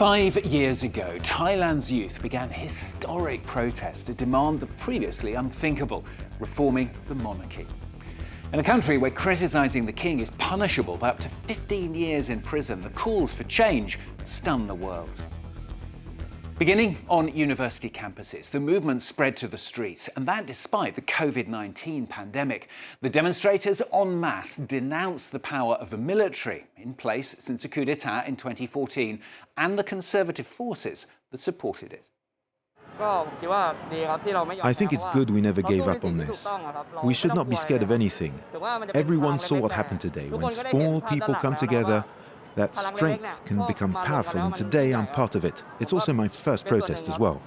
5 years ago, Thailand's youth began historic protests to demand the previously unthinkable, reforming the monarchy. In a country where criticising the king is punishable by up to 15 years in prison, the calls for change stun the world. Beginning on university campuses, the movement spread to the streets, and that despite the COVID-19 pandemic. The demonstrators en masse denounced the power of the military, in place since a coup d'etat in 2014, and the conservative forces that supported it. I think it's good we never gave up on this. We should not be scared of anything. Everyone saw what happened today. When small people come together, that strength can become powerful, and today I'm part of it. It's also my first protest as well.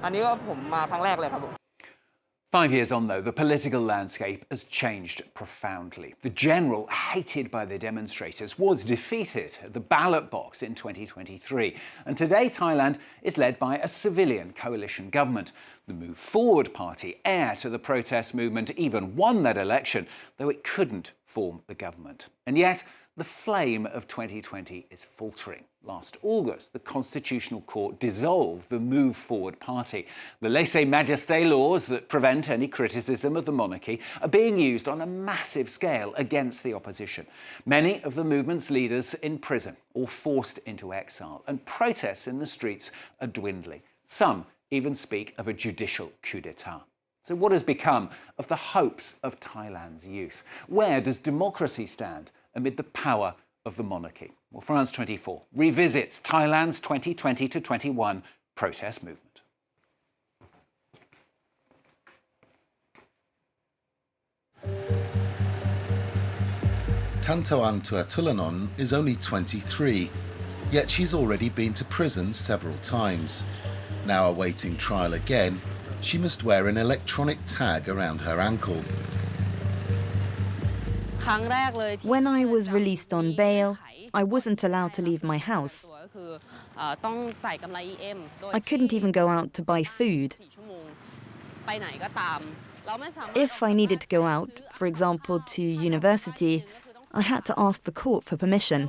5 years on, though, the political landscape has changed profoundly. The general, hated by the demonstrators, was defeated at the ballot box in 2023. And today, Thailand is led by a civilian coalition government. The Move Forward party, heir to the protest movement, even won that election, though it couldn't form the government. And yet, the flame of 2020 is faltering. Last August, the Constitutional Court dissolved the Move Forward party. The lèse-majesté laws that prevent any criticism of the monarchy are being used on a massive scale against the opposition. Many of the movement's leaders in prison or forced into exile, and protests in the streets are dwindling. Some even speak of a judicial coup d'etat. So what has become of the hopes of Thailand's youth? Where does democracy stand amid the power of the monarchy? Well, France 24 revisits Thailand's 2020-21 protest movement. Tantawan Tuatulanon is only 23, yet she's already been to prison several times. Now awaiting trial again, she must wear an electronic tag around her ankle. When I was released on bail, I wasn't allowed to leave my house. I couldn't even go out to buy food. If I needed to go out, for example, to university, I had to ask the court for permission.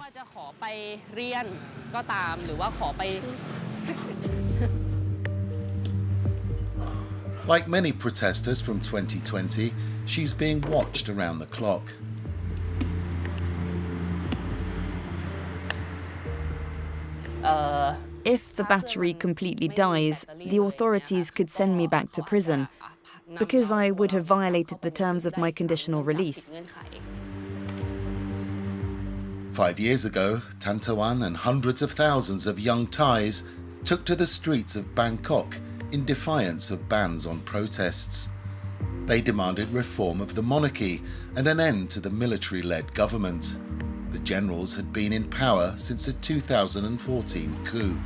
Like many protesters from 2020, she's being watched around the clock. If the battery completely dies, the authorities could send me back to prison because I would have violated the terms of my conditional release. 5 years ago, Tantawan and hundreds of thousands of young Thais took to the streets of Bangkok in defiance of bans on protests. They demanded reform of the monarchy and an end to the military-led government. The generals had been in power since the 2014 coup.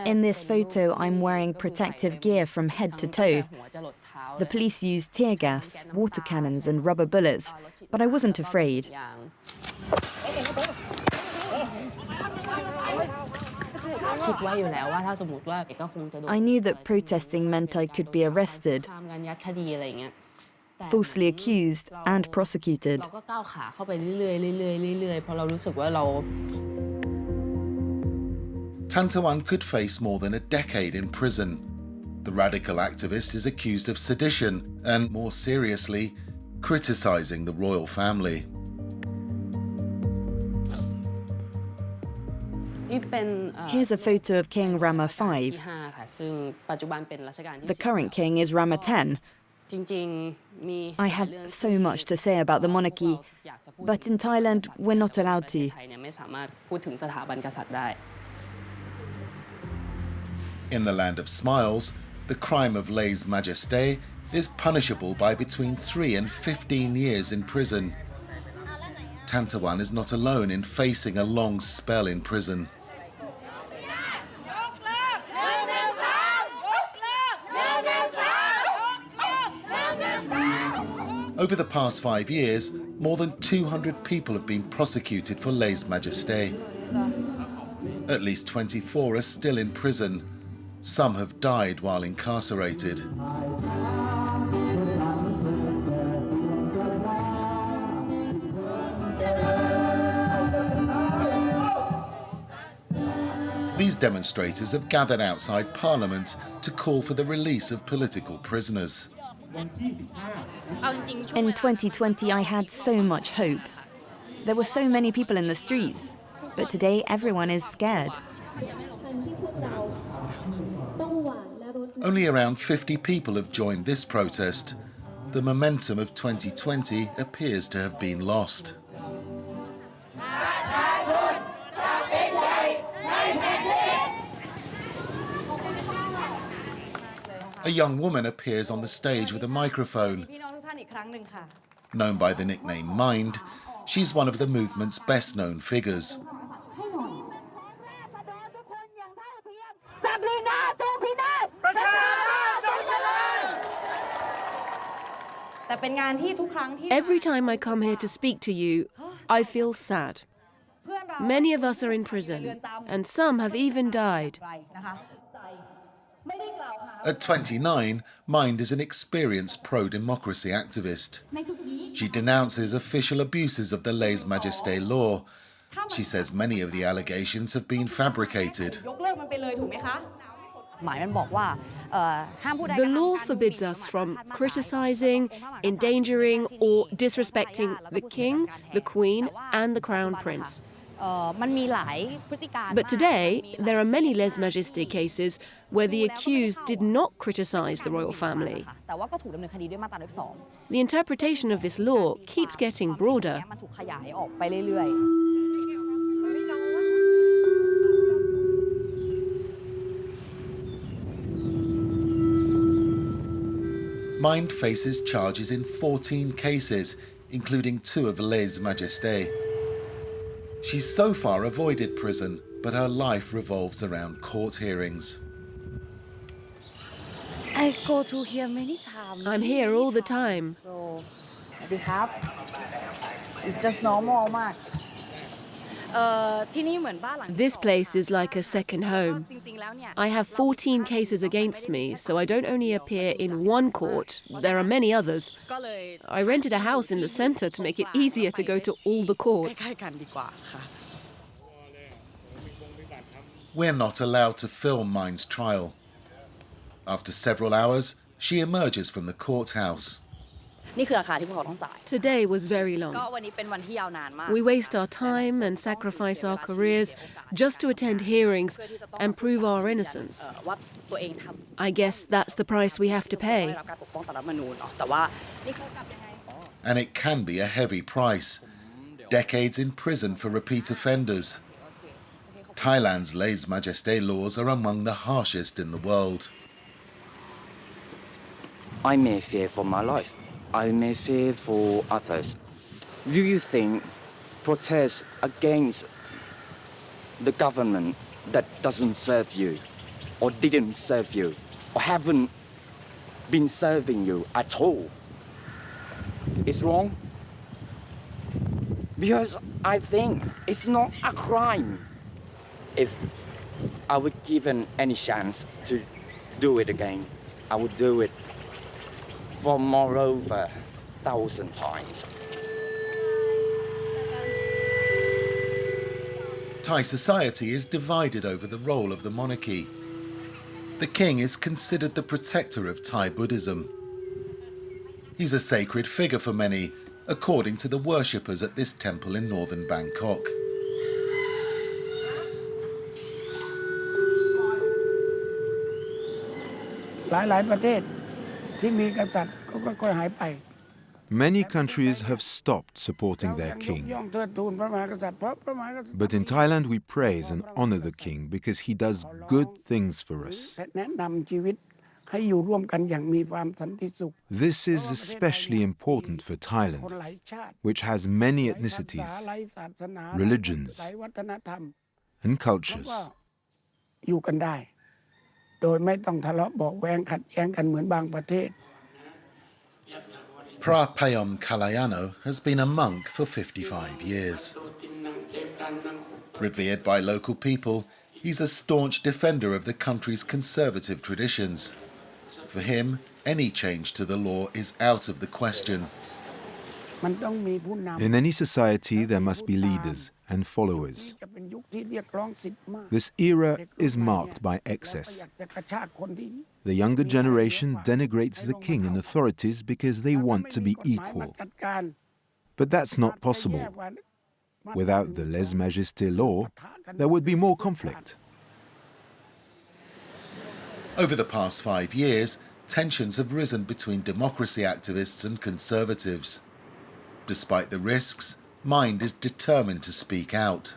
In this photo, I'm wearing protective gear from head to toe. The police used tear gas, water cannons and rubber bullets, but I wasn't afraid. I knew that protesting meant I could be arrested, falsely accused and prosecuted. Tantawan could face more than a decade in prison. The radical activist is accused of sedition and, more seriously, criticising the royal family. Here's a photo of King Rama V. The current king is Rama X. I have so much to say about the monarchy, but in Thailand we're not allowed to. In the land of smiles, the crime of lèse-majesté is punishable by between 3 and 15 years in prison. Tantawan is not alone in facing a long spell in prison. Over the past 5 years, more than 200 people have been prosecuted for lèse-majesté. At least 24 are still in prison. Some have died while incarcerated. These demonstrators have gathered outside Parliament to call for the release of political prisoners. In 2020, I had so much hope. There were so many people in the streets, but today everyone is scared. Only around 50 people have joined this protest. The momentum of 2020 appears to have been lost. A young woman appears on the stage with a microphone. Known by the nickname Mind, she's one of the movement's best-known figures. Every time I come here to speak to you, I feel sad. Many of us are in prison, and some have even died. At 29, Mind is an experienced pro-democracy activist. She denounces official abuses of the lèse-majesté law. She says many of the allegations have been fabricated. The law forbids us from criticizing, endangering, or disrespecting the king, the queen, and the crown prince. But today, there are many lèse-majesté cases where the accused did not criticize the royal family. The interpretation of this law keeps getting broader. Mind faces charges in 14 cases, including 2 of lèse-majesté. She's so far avoided prison, but her life revolves around court hearings. I go to here many times. I'm here all the time. It's just normal. This place is like a second home. I have 14 cases against me, so I don't only appear in one court, there are many others. I rented a house in the center to make it easier to go to all the courts. We're not allowed to film Mind's trial. After several hours, she emerges from the courthouse. Today was very long. We waste our time and sacrifice our careers just to attend hearings and prove our innocence. I guess that's the price we have to pay. And it can be a heavy price. Decades in prison for repeat offenders. Thailand's lèse-majesté laws are among the harshest in the world. I may fear for my life. I may fear for others. Do you think protest against the government that doesn't serve you, or didn't serve you, or haven't been serving you at all, is wrong? Because I think it's not a crime. If I were given any chance to do it again, I would do it for moreover 1,000 times. Thai society is divided over the role of the monarchy. The king is considered the protector of Thai Buddhism. He's a sacred figure for many, according to the worshippers at this temple in northern Bangkok. Many countries have stopped supporting their king. But in Thailand we praise and honor the king because he does good things for us. This is especially important for Thailand, which has many ethnicities, religions, and cultures. Pra Payom Kalayano has been a monk for 55 years. Revered by local people, he's a staunch defender of the country's conservative traditions. For him, any change to the law is out of the question. In any society, there must be leaders and followers. This era is marked by excess. The younger generation denigrates the king and authorities because they want to be equal. But that's not possible. Without the lèse-majesté law, there would be more conflict. Over the past 5 years, tensions have risen between democracy activists and conservatives. Despite the risks, Mind is determined to speak out.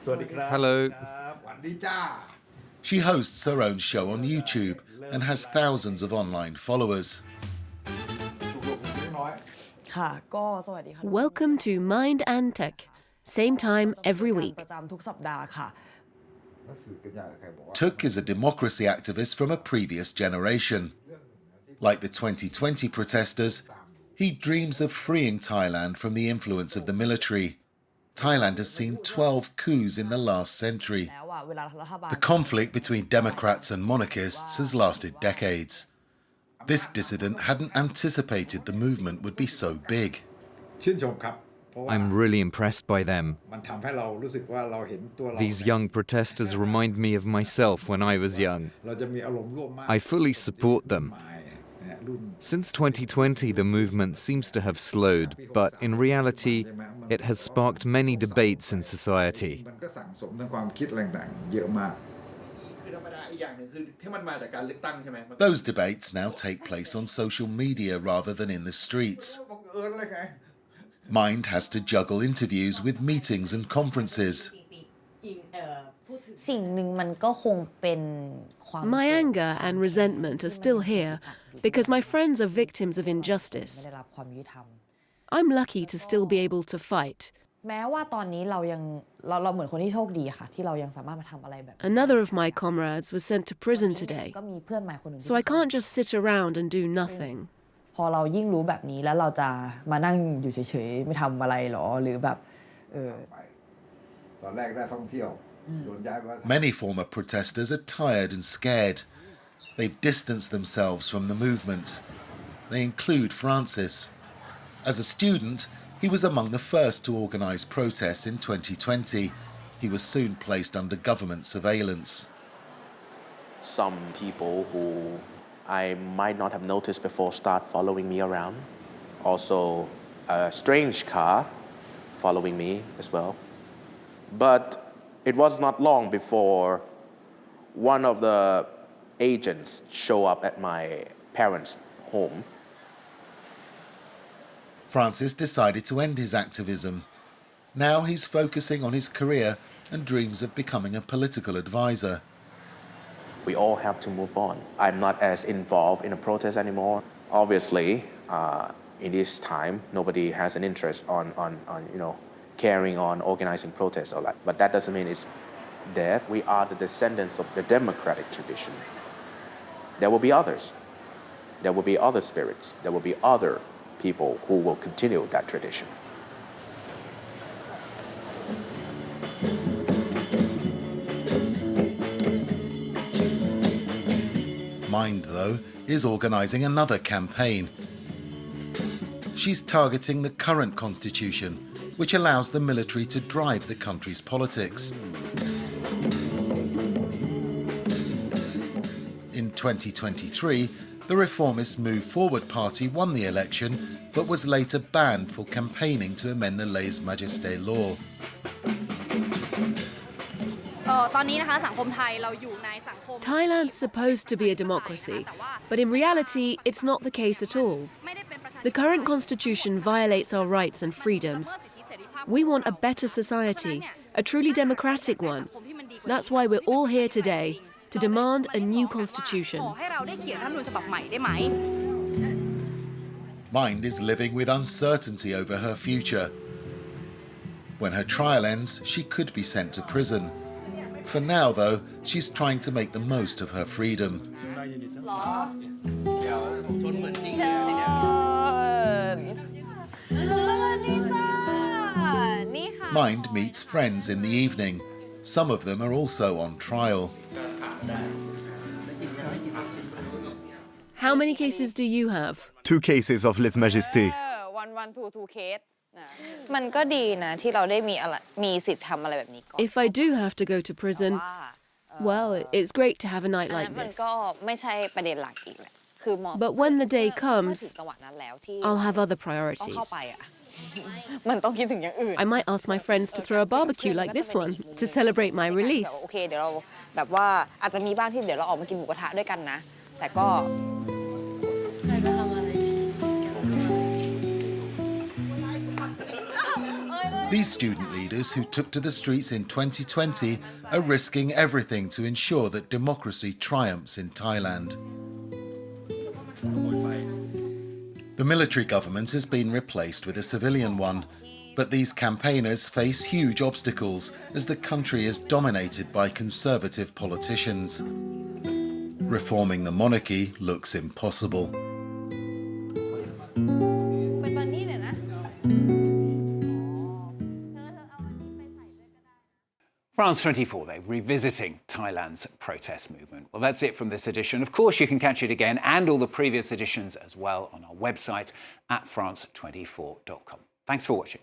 Hello. She hosts her own show on YouTube and has thousands of online followers. Welcome to Mind and Tech. Same time every week. Tuk is a democracy activist from a previous generation. Like the 2020 protesters, he dreams of freeing Thailand from the influence of the military. Thailand has seen 12 coups in the last century. The conflict between democrats and monarchists has lasted decades. This dissident hadn't anticipated the movement would be so big. I'm really impressed by them. These young protesters remind me of myself when I was young. I fully support them. Since 2020, the movement seems to have slowed, but in reality, it has sparked many debates in society. Those debates now take place on social media rather than in the streets. Mind has to juggle interviews with meetings and conferences. My anger and resentment are still here because my friends are victims of injustice. I'm lucky to still be able to fight. Another of my comrades was sent to prison today, so I can't just sit around and do nothing. Many former protesters are tired and scared. They've distanced themselves from the movement. They include Francis. As a student, he was among the first to organise protests in 2020. He was soon placed under government surveillance. Some people who I might not have noticed before start following me around. Also, a strange car following me as well. But it was not long before one of the agents showed up at my parents' home. Francis decided to end his activism. Now he's focusing on his career and dreams of becoming a political advisor. We all have to move on. I'm not as involved in the protest anymore. Obviously, in this time, nobody has an interest on carrying on organizing protests or that. But that doesn't mean it's dead. We are the descendants of the democratic tradition. There will be others. There will be other spirits. There will be other people who will continue that tradition. Mind, though, is organising another campaign. She's targeting the current constitution, which allows the military to drive the country's politics. In 2023, the reformist Move Forward Party won the election, but was later banned for campaigning to amend the lèse-majesté law. Thailand's supposed to be a democracy, but in reality, it's not the case at all. The current constitution violates our rights and freedoms. We want a better society, a truly democratic one. That's why we're all here today, to demand a new constitution. Mind is living with uncertainty over her future. When her trial ends, she could be sent to prison. For now, though, she's trying to make the most of her freedom. Mind meets friends in the evening. Some of them are also on trial. How many cases do you have? 2 cases of lèse-majesté. มันก็ดีนะที่เราได้มีสิทธิ์ทำอะไรแบบนี้ก่อน If I do have to go to prison, well, it's great to have a night อัน like นั้นมัน this. ก็ไม่ใช่ประเด็นหลักอีกแหละคือมอง But when the day เมื่อ comes, ถึงจังหวะนั้นแล้วที่ I'll have other ต้อง priorities. เข้าไปอ่ะ มันต้องคิดถึงอย่างอื่น I might ask my friends to throw a barbecue like this one to celebrate my release. โอเคเดี๋ยวเราแบบว่าอาจจะมีบ้างที่เดี๋ยวเราออกมากินหมูกระทะด้วยกันนะ แต่ก็ These student leaders who took to the streets in 2020 are risking everything to ensure that democracy triumphs in Thailand. The military government has been replaced with a civilian one, but these campaigners face huge obstacles as the country is dominated by conservative politicians. Reforming the monarchy looks impossible. France 24, though, revisiting Thailand's protest movement. Well, that's it from this edition. Of course, you can catch it again and all the previous editions as well on our website at france24.com. Thanks for watching.